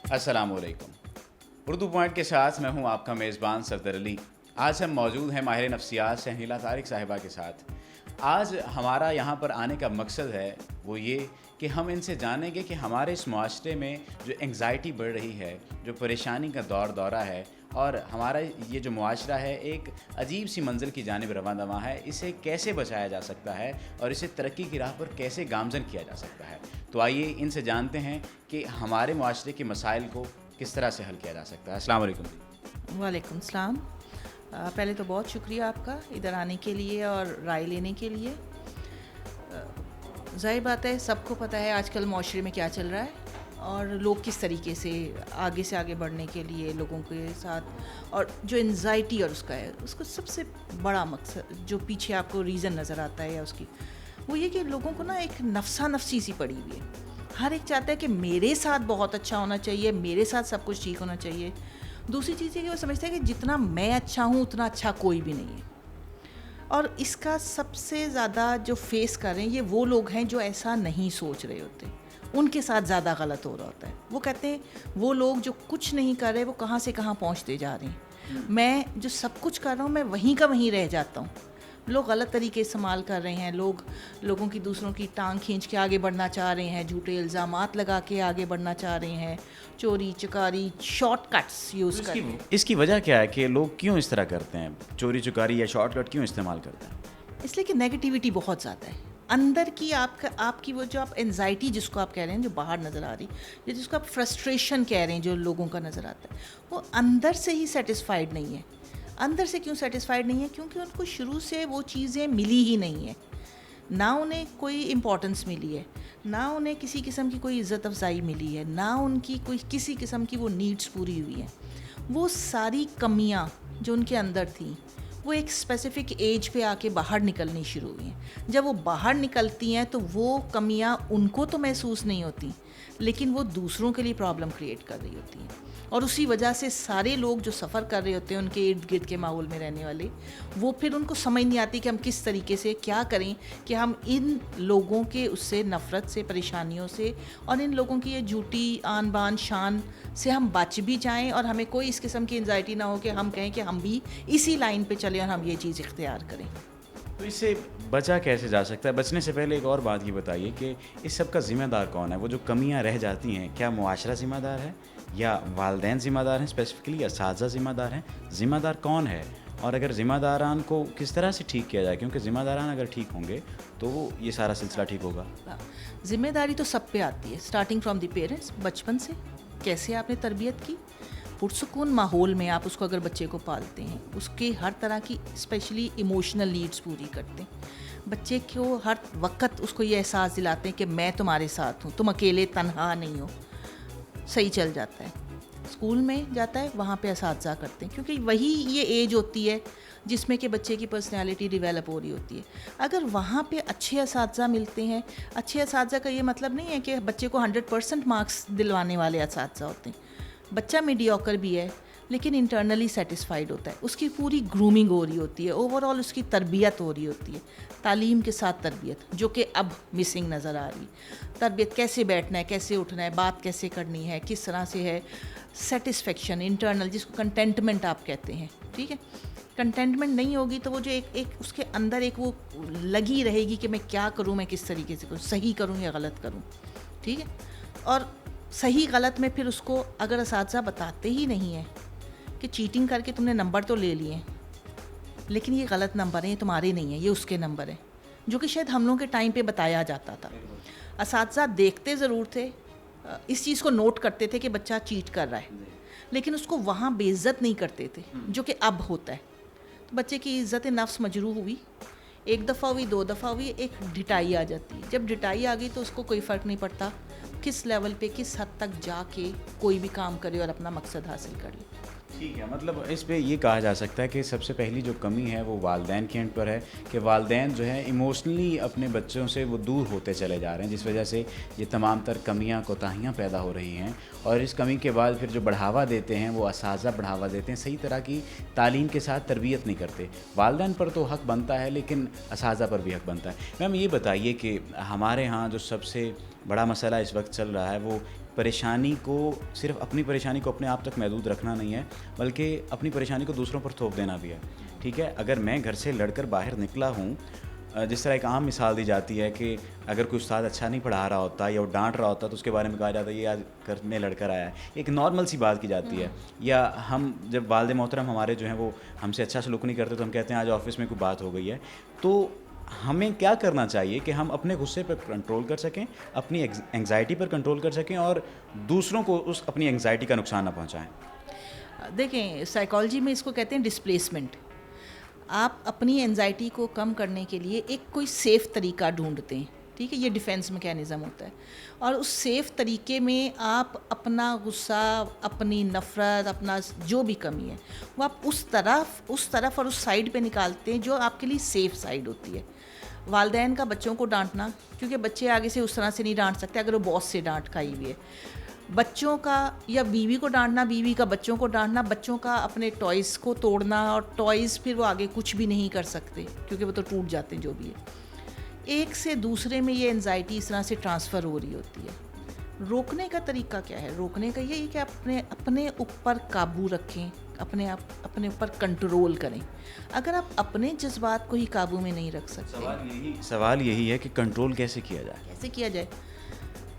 अस्सलाम वालेकुम। उर्दू पॉइंट के साथ मैं हूं आपका मेज़बान सफदर अली। आज हम मौजूद हैं माहिर नफ्सियात शहीला तारिक साहिबा के साथ। आज हमारा यहाँ पर आने का मकसद है वो ये कि हम इनसे जानेंगे कि हमारे इस माशरे में जो एंग्ज़ाइटी बढ़ रही है, जो परेशानी का दौरा है और हमारा ये जो मुआशरा है एक अजीब सी मंजिल की जानिब रवां दवां है, इसे कैसे बचाया जा सकता है और इसे तरक्की की राह पर कैसे गामज़न किया जा सकता है। तो आइए इनसे जानते हैं कि हमारे मुआशरे के मसाइल को किस तरह से हल किया जा सकता है। अस्सलाम वालेकुम। वालेकुम सलाम। पहले तो बहुत शुक्रिया आपका इधर आने के लिए और राय लेने के लिए। ज़ाहिर बात है, सबको पता है आजकल माशरे में क्या चल रहा है और लोग किस तरीके से आगे बढ़ने के लिए लोगों के साथ, और जो एंजाइटी और उसका है, उसको सबसे बड़ा मकसद जो पीछे आपको रीज़न नज़र आता है या उसकी, वो ये कि लोगों को ना एक नफसी सी पड़ी हुई है। हर एक चाहता है कि मेरे साथ बहुत अच्छा होना चाहिए, मेरे साथ सब कुछ ठीक होना चाहिए। दूसरी चीज़ ये कि वो समझते हैं कि जितना मैं अच्छा हूँ उतना अच्छा कोई भी नहीं है। और इसका सबसे ज़्यादा जो फेस कर रहे हैं ये वो लोग हैं जो ऐसा नहीं सोच रहे होते, उनके साथ ज़्यादा गलत हो रहा होता है। वो कहते हैं वो लोग जो कुछ नहीं कर रहे वो कहाँ से कहाँ पहुँचते जा रहे हैं, मैं जो सब कुछ कर रहा हूँ मैं वहीं का वहीं रह जाता हूँ। लोग गलत तरीके इस्तेमाल कर रहे हैं, लोगों की दूसरों की टांग खींच के आगे बढ़ना चाह रहे हैं, झूठे इल्ज़ामात लगा के आगे बढ़ना चाह रहे हैं, चोरी चकारी शॉर्टकट्स यूज़ कर रहे हैं। इसकी वजह क्या है कि लोग क्यों इस तरह करते हैं, चोरी चकारी या शॉर्टकट क्यों इस्तेमाल करते हैं? इसलिए कि नेगेटिविटी बहुत ज़्यादा है अंदर की। आपकी वो जो आप एंजाइटी जिसको आप कह रहे हैं जो बाहर नज़र आ रही, या जिसको आप फ्रस्ट्रेशन कह रहे हैं जो लोगों का नज़र आता है, वो अंदर से ही सेटिस्फाइड नहीं है। अंदर से क्यों सेटिस्फाइड नहीं है? क्योंकि उनको शुरू से वो चीज़ें मिली ही नहीं है। ना उन्हें कोई इम्पोर्टेंस मिली है, ना उन्हें किसी किस्म की कोई इज़्ज़त अफजाई मिली है, ना उनकी कोई किसी किस्म की वो नीड्स पूरी हुई हैं। वो सारी कमियां जो उनके अंदर थी वो एक स्पेसिफ़िक एज पे आके बाहर निकलनी शुरू हुई हैं। जब वो बाहर निकलती हैं तो वो कमियां उनको तो महसूस नहीं होती, लेकिन वो दूसरों के लिए प्रॉब्लम क्रिएट कर रही होती हैं। और उसी वजह से सारे लोग जो सफ़र कर रहे होते हैं उनके इर्द गिर्द के माहौल में रहने वाले, वो फिर उनको समझ नहीं आती कि हम किस तरीके से क्या करें कि हम इन लोगों के उससे नफ़रत से, परेशानियों से और इन लोगों की ये झूठी आन बान शान से हम बच भी जाएं और हमें कोई इस किस्म की एंजाइटी ना हो कि हम कहें कि हम भी इसी लाइन पे चलें और हम ये चीज़ इख्तियार करें। तो इससे बचा कैसे जा सकता है? बचने से पहले एक और बात ये बताइए कि इस सब का ज़िम्मेदार कौन है? वो जो कमियां रह जाती हैं, क्या मुआशरा ज़िम्मेदार है या वालिदैन ज़िम्मेदार हैं, स्पेसिफिकली असातिज़ा ज़िम्मेदार हैं? ज़िम्मेदार कौन है? और अगर ज़िम्मेदारान को किस तरह से ठीक किया जाए, क्योंकि ज़िम्मेदारान अगर ठीक होंगे तो ये सारा सिलसिला ठीक होगा। ज़िम्मेदारी तो सब पे आती है, स्टार्टिंग फ्रॉम द पेरेंट्स। बचपन से कैसे आपने तरबियत की, पुरसुकून माहौल में आप उसको अगर बच्चे को पालते हैं, उसके हर तरह की स्पेशली इमोशनल नीड्स पूरी करते हैं, बच्चे को हर वक्त उसको ये एहसास दिलाते हैं कि मैं तुम्हारे साथ हूँ, तुम अकेले तन्हा नहीं हो, सही चल जाता है। स्कूल में जाता है, वहाँ पे असातिज़ा करते हैं, क्योंकि वही ये एज होती है जिसमें कि बच्चे की पर्सनैलिटी डेवलप हो रही होती है। अगर वहाँ पे अच्छे असातिज़ा मिलते हैं, अच्छे असातिज़ा का ये मतलब नहीं है कि बच्चे को 100% मार्क्स दिलवाने वाले असातिज़ा होते हैं। बच्चा मीडियोकर भी है लेकिन इंटरनली सेटिस्फाइड होता है, उसकी पूरी ग्रूमिंग हो रही होती है, ओवरऑल उसकी तरबियत हो रही होती है, तालीम के साथ तरबियत, जो कि अब मिसिंग नज़र आ रही। तरबियत कैसे बैठना है, कैसे उठना है, बात कैसे करनी है, किस तरह से है, सेटिस्फेक्शन इंटरनल, जिसको कंटेंटमेंट आप कहते हैं, ठीक है। कंटेंटमेंट नहीं होगी तो वो जो एक उसके अंदर एक वो लगी रहेगी कि मैं क्या करूँ, मैं किस तरीके से करूँ, सही करूँ या गलत करूँ, ठीक है। और सही गलत में फिर उसको अगर असातिज़ा बताते ही नहीं है कि चीटिंग करके तुमने नंबर तो ले लिए, लेकिन ये गलत नंबर है, ये तुम्हारे नहीं है, ये उसके नंबर है, जो कि शायद हम लोगों के टाइम पे बताया जाता था। असातिज़ा देखते ज़रूर थे, इस चीज़ को नोट करते थे कि बच्चा चीट कर रहा है, लेकिन उसको वहाँ बेइज्जत नहीं करते थे, जो कि अब होता है। तो बच्चे की इज़्ज़त नफ्स मजरूह हुई, एक दफ़ा हुई, दो दफ़ा हुई, एक ढिटाई आ जाती है। जब ढिटाई आ गई तो उसको कोई फ़र्क नहीं पड़ता किस लेवल पे, किस हद तक जाके कोई भी काम करे और अपना मकसद हासिल कर ले। ठीक है, मतलब इस पे ये कहा जा सकता है कि सबसे पहली जो कमी है वो वालिदैन के एंड पर है कि वालिदैन जो है इमोशनली अपने बच्चों से वो दूर होते चले जा रहे हैं, जिस वजह से ये तमाम तर कमियां कोताहियां पैदा हो रही हैं। और इस कमी के बाद फिर जो बढ़ावा देते हैं वो असातिज़ा बढ़ावा देते हैं, सही तरह की तालीम के साथ तरबियत नहीं करते। वालिदैन पर तो हक़ बनता है लेकिन असातिज़ा पर भी हक़ बनता है। मैम ये बताइए कि हमारे यहाँ जो सबसे بڑا مسئلہ اس وقت چل رہا ہے وہ پریشانی کو صرف اپنی پریشانی کو اپنے آپ تک محدود رکھنا نہیں ہے بلکہ اپنی پریشانی کو دوسروں پر تھوپ دینا بھی ہے. ٹھیک ہے, اگر میں گھر سے لڑ کر باہر نکلا ہوں, جس طرح ایک عام مثال دی جاتی ہے کہ اگر کوئی استاد اچھا نہیں پڑھا رہا ہوتا یا وہ ڈانٹ رہا ہوتا تو اس کے بارے میں کہا جاتا ہے یہ آج گھر میں لڑ کر آیا ہے, ایک نارمل سی بات کی جاتی ہے. یا ہم جب والد محترم ہمارے جو ہیں وہ ہم سے اچھا سلوک نہیں کرتے تو ہم کہتے ہیں آج آفس میں کوئی بات ہو گئی ہے. تو ہمیں کیا کرنا چاہیے کہ ہم اپنے غصے پر کنٹرول کر سکیں, اپنی انگزائٹی پر کنٹرول کر سکیں اور دوسروں کو اس اپنی انگزائٹی کا نقصان نہ پہنچائیں. دیکھیں سائیکالوجی میں اس کو کہتے ہیں ڈسپلیسمنٹ. آپ اپنی انزائٹی کو کم کرنے کے لیے ایک کوئی سیف طریقہ ڈھونڈتے ہیں, ٹھیک ہے, یہ ڈیفینس میکینزم ہوتا ہے, اور اس سیف طریقے میں آپ اپنا غصہ, اپنی نفرت, اپنا جو بھی کمی ہے وہ آپ اس طرف اور اس سائڈ پہ نکالتے ہیں جو آپ کے لیے سیف سائڈ ہوتی ہے. والدین کا بچوں کو ڈانٹنا, کیونکہ بچے آگے سے اس طرح سے نہیں ڈانٹ سکتے اگر وہ باس سے ڈانٹ کھائی ہوئی ہے. بچوں کا یا بیوی کو ڈانٹنا, بیوی کا بچوں کو ڈانٹنا, بچوں کا اپنے ٹوائز کو توڑنا, اور ٹوائز پھر وہ آگے کچھ بھی نہیں کر سکتے کیونکہ وہ تو ٹوٹ جاتے ہیں جو بھی ہے. ایک سے دوسرے میں یہ انزائٹی اس طرح سے ٹرانسفر ہو رہی ہوتی ہے. روکنے کا طریقہ کیا ہے؟ روکنے کا یہی کہ اپنے اوپر قابو رکھیں, اپنے اوپر کنٹرول کریں. اگر آپ اپنے جذبات کو ہی قابو میں نہیں رکھ سکتے, سوال یہی ہے کہ کنٹرول کیسے کیا جائے. کیسے کیا جائے؟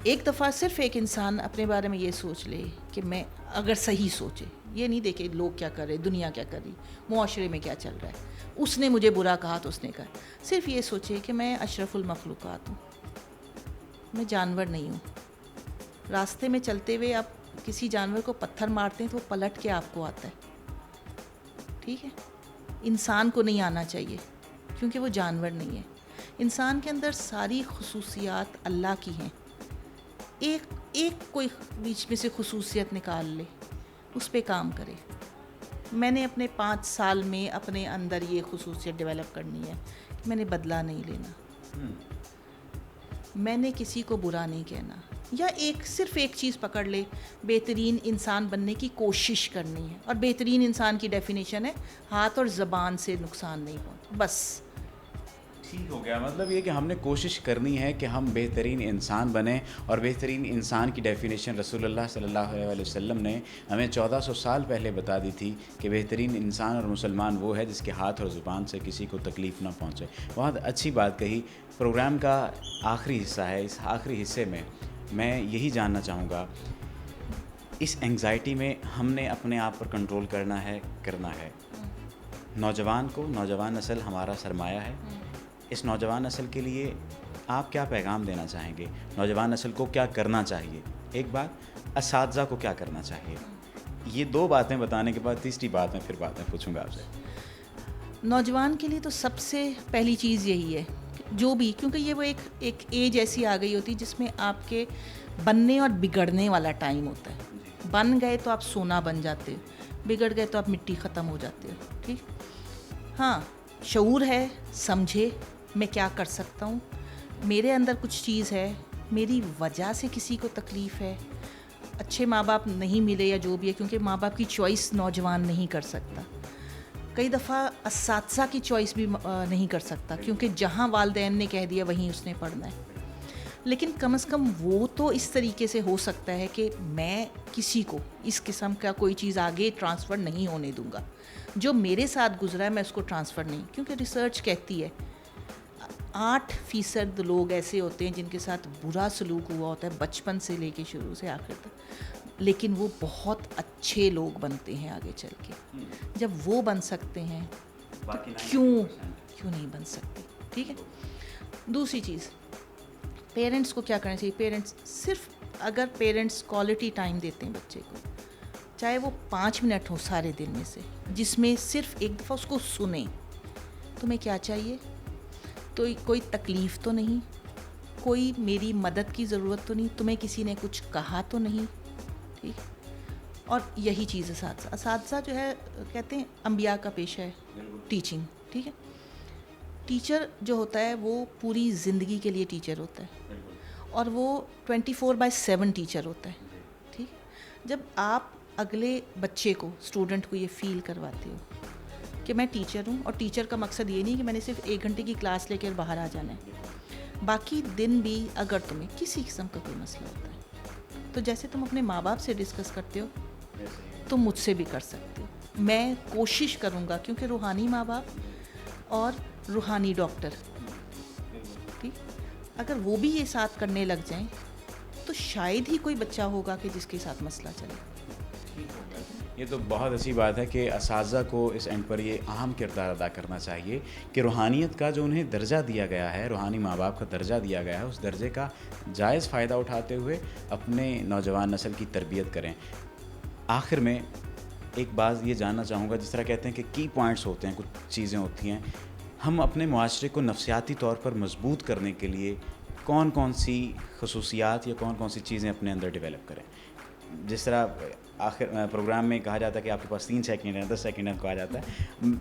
ایک دفعہ صرف ایک انسان اپنے بارے میں یہ سوچ لے کہ میں, اگر صحیح سوچے, یہ نہیں دیکھے لوگ کیا کر رہے, دنیا کیا کر رہی, معاشرے میں کیا چل رہا ہے, اس نے مجھے برا کہا تو اس نے کہا, صرف یہ سوچے کہ میں اشرف المخلوقات ہوں, میں جانور نہیں ہوں. راستے میں چلتے ہوئے آپ کسی جانور کو پتھر مارتے ہیں تو وہ پلٹ کے آپ کو آتا ہے, ٹھیک ہے. انسان کو نہیں آنا چاہیے کیونکہ وہ جانور نہیں ہے. انسان کے اندر ساری خصوصیات اللہ کی ہیں, ایک کوئی بیچ میں سے خصوصیت نکال لے, اس پہ کام کرے. میں نے اپنے 5 سال میں اپنے اندر یہ خصوصیت ڈیولپ کرنی ہے کہ میں نے بدلہ نہیں لینا, میں نے کسی کو برا نہیں کہنا, یا صرف ایک چیز پکڑ لے, بہترین انسان بننے کی کوشش کرنی ہے. اور بہترین انسان کی ڈیفینیشن ہے ہاتھ اور زبان سے نقصان نہیں پہنچ, بس ٹھیک ہو گیا. مطلب یہ کہ ہم نے کوشش کرنی ہے کہ ہم بہترین انسان بنیں, اور بہترین انسان کی ڈیفینیشن رسول اللہ صلی اللہ علیہ وسلم نے ہمیں 1400 سال پہلے بتا دی تھی کہ بہترین انسان اور مسلمان وہ ہے جس کے ہاتھ اور زبان سے کسی کو تکلیف نہ پہنچے. بہت اچھی بات کہی. پروگرام کا آخری حصہ ہے, اس آخری حصے میں میں یہی جاننا چاہوں گا, اس انگزائٹی میں ہم نے اپنے آپ پر کنٹرول کرنا ہے. نوجوان نسل ہمارا سرمایہ ہے. اس نوجوان نسل کے لیے آپ کیا پیغام دینا چاہیں گے؟ نوجوان نسل کو کیا کرنا چاہیے؟ ایک بات, اساتذہ کو کیا کرنا چاہیے؟ یہ 2 باتیں بتانے کے بعد تیسری بات میں پھر باتیں پوچھوں گا آپ سے. نوجوان کے لیے تو سب سے پہلی چیز یہی ہے جو بھی, کیونکہ یہ وہ ایک ایج ایسی آ گئی ہوتی ہے جس میں آپ کے بننے اور بگڑنے والا ٹائم ہوتا ہے. بن گئے تو آپ سونا بن جاتے ہو, بگڑ گئے تو آپ مٹی ختم ہو جاتے ہو, ٹھیک. ہاں, شعور ہے, سمجھے میں کیا کر سکتا ہوں, میرے اندر کچھ چیز ہے, میری وجہ سے کسی کو تکلیف ہے, اچھے ماں باپ نہیں ملے یا جو بھی ہے, کیونکہ ماں باپ کی چوائس نوجوان نہیں کر سکتا. کئی دفعہ اساتذہ کی چوائس بھی نہیں کر سکتا کیونکہ جہاں والدین نے کہہ دیا وہیں اس نے پڑھنا ہے. لیکن کم از کم وہ تو اس طریقے سے ہو سکتا ہے کہ میں کسی کو اس قسم کا کوئی چیز آگے ٹرانسفر نہیں ہونے دوں گا. جو میرے ساتھ گزرا ہے میں اس کو ٹرانسفر نہیں, کیونکہ ریسرچ کہتی ہے 8% لوگ ایسے ہوتے ہیں جن کے ساتھ برا سلوک ہوا ہوتا ہے بچپن سے لے کے شروع سے آخر تک, لیکن وہ بہت اچھے لوگ بنتے ہیں آگے چل کے. جب وہ بن سکتے ہیں تو کیوں نہیں بن سکتے, ٹھیک ہے. دوسری چیز, پیرنٹس کو کیا کرنا چاہیے. پیرنٹس صرف اگر پیرنٹس کوالٹی ٹائم دیتے ہیں بچے کو, چاہے وہ 5 منٹ ہو سارے دن میں سے, جس میں صرف ایک دفعہ اس کو سنیں, تمہیں کیا چاہیے, تو کوئی تکلیف تو نہیں, کوئی میری مدد کی ضرورت تو نہیں, تمہیں کسی نے کچھ کہا تو نہیں, ٹھیک. اور یہی چیز اساتذہ جو ہے کہتے ہیں انبیاء کا پیشہ ہے ٹیچنگ, ٹھیک ہے. ٹیچر جو ہوتا ہے وہ پوری زندگی کے لیے ٹیچر ہوتا ہے, اور وہ 24/7 ٹیچر ہوتا ہے, ٹھیک. جب آپ اگلے بچے کو, اسٹوڈنٹ کو یہ فیل کرواتے ہو کہ میں ٹیچر ہوں, اور ٹیچر کا مقصد یہ نہیں کہ میں نے صرف 1 گھنٹے کی کلاس لے کر باہر آ جانا ہے. बाकी दिन भी अगर तुम्हें किसी किस्म का कोई मसला होता है तो जैसे तुम अपने माँ बाप से डिस्कस करते हो तुम मुझसे भी कर सकते हो। मैं कोशिश करूँगा, क्योंकि रूहानी माँ बाप और रूहानी डॉक्टर, ठीक, अगर वो भी ये साथ करने लग जाएं तो शायद ही कोई बच्चा होगा कि जिसके साथ मसला चले। ये तो बहुत अच्छी बात है कि असातिज़ा को इस एंड पर ये अहम किरदार अदा करना चाहिए कि रूहानियत का जो उन्हें दर्जा दिया गया है, रूहानी माँ बाप का दर्जा दिया गया है, उस दर्जे का जायज़ फ़ायदा उठाते हुए अपने नौजवान नस्ल की तरबियत करें। आखिर में एक बात ये जानना चाहूँगा, जिस तरह कहते हैं कि की पॉइंट्स होते हैं, कुछ चीज़ें होती हैं, हम अपने मुआशरे को नफसियाती तौर पर मजबूत करने के लिए कौन कौन सी खसूसियात या कौन कौन सी चीज़ें अपने अंदर डेवलप करें। जिस तरह आखिर प्रोग्राम में कहा जाता है कि आपके पास 3 सेकंड है, 10 सेकंड है, कहा जाता है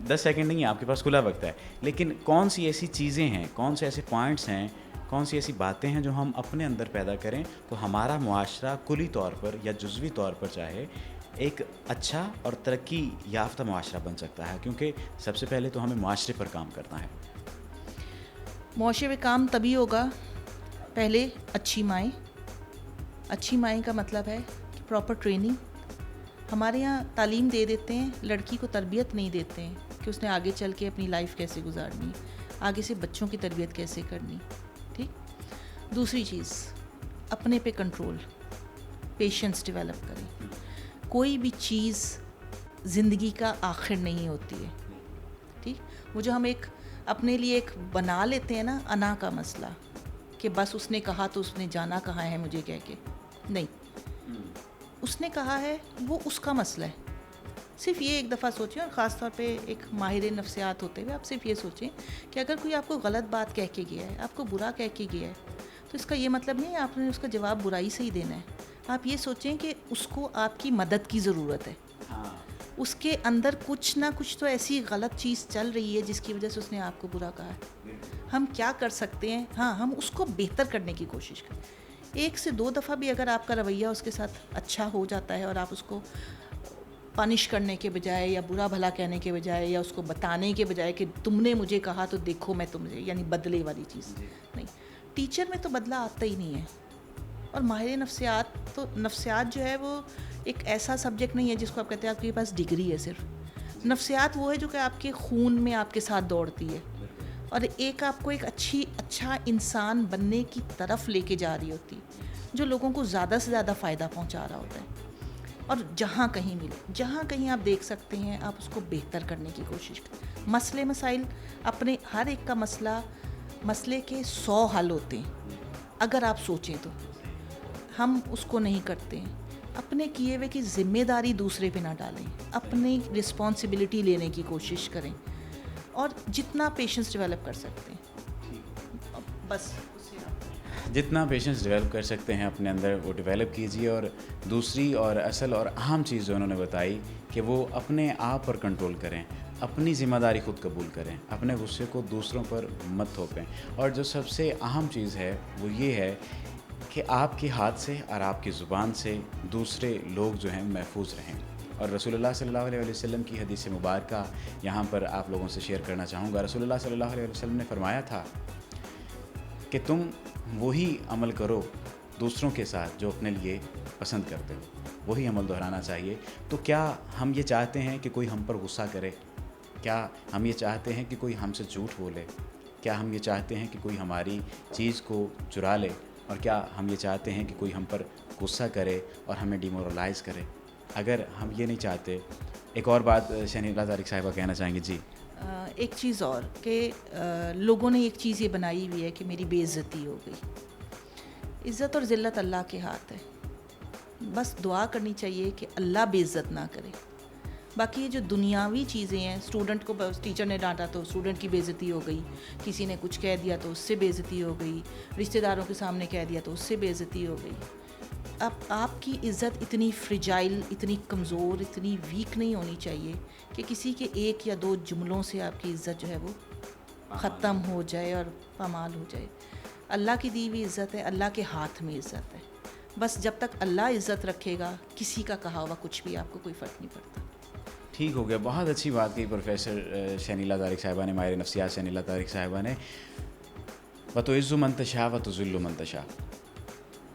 10 सेकंड नहीं है, आपके पास खुला वक्त है, लेकिन कौन सी ऐसी चीज़ें हैं, कौन से ऐसे पॉइंट्स हैं, कौन सी ऐसी बातें हैं जो हम अपने अंदर पैदा करें तो हमारा मुआशरा कुली तौर पर या जुज़वी तौर पर चाहे एक अच्छा और तरक्की याफ्ता मुआशरा बन सकता है। क्योंकि सबसे पहले तो हमें मुआशरे पर काम करना है। मुआशरे पे काम तभी होगा, पहले अच्छी माएँ। अच्छी माएँ का मतलब है कि प्रॉपर ट्रेनिंग। हमारे यहाँ तालीम दे देते हैं, लड़की को तरबियत नहीं देते हैं कि उसने आगे चल के अपनी लाइफ कैसे गुजारनी, आगे से बच्चों की तरबियत कैसे करनी, ठीक। दूसरी चीज़, अपने पे कंट्रोल, पेशेंस डेवलप करें। कोई भी चीज़ ज़िंदगी का आखिर नहीं होती है, ठीक। वो जो हम एक अपने लिए एक बना लेते हैं ना अना का मसला, कि बस उसने कहा तो उसने जाना कहाँ है मुझे कह के, नहीं, उसने कहा है वो उसका मसला है। सिर्फ ये एक दफ़ा सोचें, और ख़ास तौर पे एक माहिर नफ्सियात होते हुए आप सिर्फ ये सोचें कि अगर कोई आपको गलत बात कह के गया है, आपको बुरा कह के गया है, तो इसका ये मतलब नहीं है आपने उसका जवाब बुराई से ही देना है। आप ये सोचें कि उसको आपकी मदद की ज़रूरत है। उसके अंदर कुछ ना कुछ तो ऐसी गलत चीज़ चल रही है जिसकी वजह से उसने आपको बुरा कहा है। हम क्या कर सकते हैं? हाँ, हम उसको बेहतर करने की कोशिश करें। 1 से 2 दफ़ा भी अगर आपका रवैया उसके साथ अच्छा हो जाता है और आप उसको पनिश करने के बजाय या बुरा भला कहने के बजाय या उसको बताने के बजाय कि तुमने मुझे कहा तो देखो मैं तुमसे, यानी बदले वाली चीज़ नहीं। टीचर में तो बदला आता ही नहीं है। और माहिर नफ्सियात तो, नफ्सियात जो है वो एक ऐसा सब्जेक्ट नहीं है जिसको आप कहते हैं आपके पास डिग्री है सिर्फ। नफ्सियात वो है जो कि आपके खून में आपके साथ दौड़ती है और एक आपको एक अच्छा इंसान बनने की तरफ लेके जा रही होती है, जो लोगों को ज़्यादा से ज़्यादा फ़ायदा पहुंचा रहा होता है। और जहाँ कहीं मिले, जहाँ कहीं आप देख सकते हैं, आप उसको बेहतर करने की कोशिश करें। मसले मसाइल, अपने हर एक का मसले के 100 हल होते हैं अगर आप सोचें तो। हम उसको नहीं करते हैं। अपने किए हुए की ज़िम्मेदारी दूसरे पे ना डालें, अपनी रिस्पॉन्सिबिलिटी लेने की कोशिश करें और जितना पेशेंस डेवलप कर सकते हैं बस जितना पेशेंस डेवलप कर सकते हैं अपने अंदर वो डेवलप कीजिए। और दूसरी और असल और अहम चीज़ जो उन्होंने बताई कि वो अपने आप पर कंट्रोल करें, अपनी ज़िम्मेदारी खुद कबूल करें, अपने गुस्से को दूसरों पर मत थोपें। और जो सबसे अहम चीज़ है वो ये है कि आपके हाथ से और आपकी ज़ुबान से दूसरे लोग जो हैं महफूज रहें। और रसूलुल्लाह सल्लल्लाहु अलैहि वसल्लम की हदीस मुबारका यहाँ पर आप लोगों से शेयर करना चाहूँगा। रसूलुल्लाह सल्लल्लाहु अलैहि वसल्लम ने फरमाया था कि तुम वही अमल करो दूसरों के साथ जो अपने लिए पसंद करते हो, वही अमल दोहराना चाहिए। तो क्या हम ये चाहते हैं कि कोई हम पर गुस्सा करे? क्या हम ये चाहते हैं कि कोई हमसे झूठ बोले? क्या हम ये चाहते हैं कि कोई हमारी चीज़ को चुरा ले? और क्या हम ये चाहते हैं कि कोई हम पर गुस्सा करे और हमें डिमोरलाइज़ करे? अगर हम ये नहीं चाहते, एक और बात शनीला तारिक साहिबा कहना चाहेंगे जी। एक चीज़ और कि लोगों ने एक चीज़ ये बनाई हुई है कि मेरी बेइज्जती हो गई। इज़्ज़त और ज़िल्लत अल्लाह के हाथ है। बस दुआ करनी चाहिए कि अल्लाह बेइज्जत ना करे। बाकी ये जो दुनियावी चीज़ें हैं, स्टूडेंट को टीचर ने डांटा तो स्टूडेंट की बेइज्जती हो गई, किसी ने कुछ कह दिया तो उससे बेइज्जती हो गई, रिश्तेदारों के सामने कह दिया तो उससे बेइज्जती हो गई। अब आपकी इज़्ज़त इतनी फ्रिजाइल, इतनी कमज़ोर, इतनी वीक नहीं होनी चाहिए कि किसी के 1 या 2 जुमलों से आपकी इज़्ज़त जो है वो ख़त्म हो जाए और पामाल हो जाए। अल्लाह की दी हुई इज़्ज़त है, अल्लाह के हाथ में इज़्ज़त है। बस जब तक अल्लाह इज़्ज़त रखेगा, किसी का कहा हुआ कुछ भी आपको कोई फ़र्क नहीं पड़ता। ठीक हो गया, बहुत अच्छी बात कही प्रोफेसर शनीला तारिक साहिबा ने, माहिर नफ्सियात शनीला तारिक साहिबा ने। व तो इज़्ज़ु मन तशा व तो ज़िल्लु मन तशा।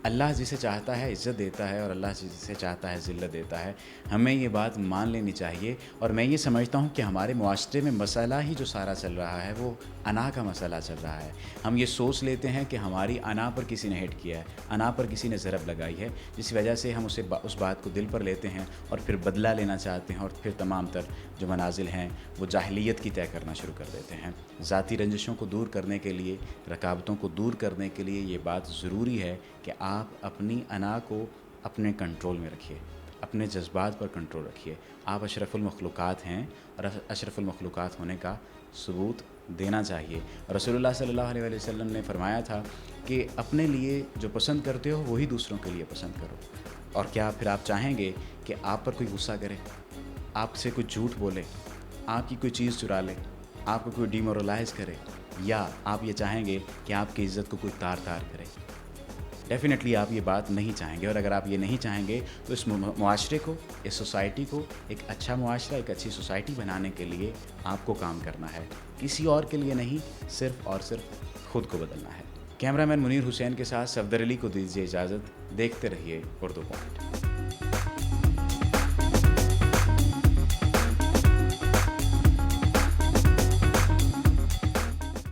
अल्लाह जिसे चाहता है इज़्ज़त देता है और अल्लाह जिसे चाहता है ज़िल्लत देता है। हमें ये बात मान लेनी चाहिए। और मैं ये समझता हूँ कि हमारे मुआशरे में मसला ही जो सारा चल रहा है वो अना का मसला चल रहा है। हम ये सोच लेते हैं कि हमारी अना पर किसी ने हिट किया है, अना पर किसी ने ज़रब लगाई है, जिस वजह से हम उस बात को दिल पर लेते हैं और फिर बदला लेना चाहते हैं और फिर तमाम तर जो मनाजिल हैं वो जाहिलियत की तय करना शुरू कर देते हैं। ज़ाती रंजिशों को दूर करने के लिए, रकावतों को दूर करने के लिए ये बात ज़रूरी है कि आप अपनी अना को अपने कंट्रोल में रखिए, अपने जज्बात पर कंट्रोल रखिए। आप अशरफुल मखलूक़ात हैं और अशरफुल मखलूक़ात होने का सबूत देना चाहिए। रसूलुल्लाह सल्लल्लाहु अलैहि वसल्लम ने फरमाया था कि अपने लिए जो पसंद करते हो वही दूसरों के लिए पसंद करो। और क्या फिर आप चाहेंगे कि आप पर कोई गुस्सा करे, आपसे कोई झूठ बोले, आपकी कोई चीज़ चुरा ले, आपको कोई डिमोरलाइज़ करे, या आप ये चाहेंगे कि आपकी इज़्ज़त को कोई तार तार करे? डेफ़िनेटली आप ये बात नहीं चाहेंगे। और अगर आप ये नहीं चाहेंगे तो इस मुआशरे को, इस सोसाइटी को एक अच्छा मुआशरा, एक अच्छी सोसाइटी बनाने के लिए आपको काम करना है, किसी और के लिए नहीं, सिर्फ़ और सिर्फ खुद को बदलना है। कैमरामैन मुनीर हुसैन के साथ सफदर अली को दीजिए इजाज़त। देखते रहिए उर्दू पॉइंट।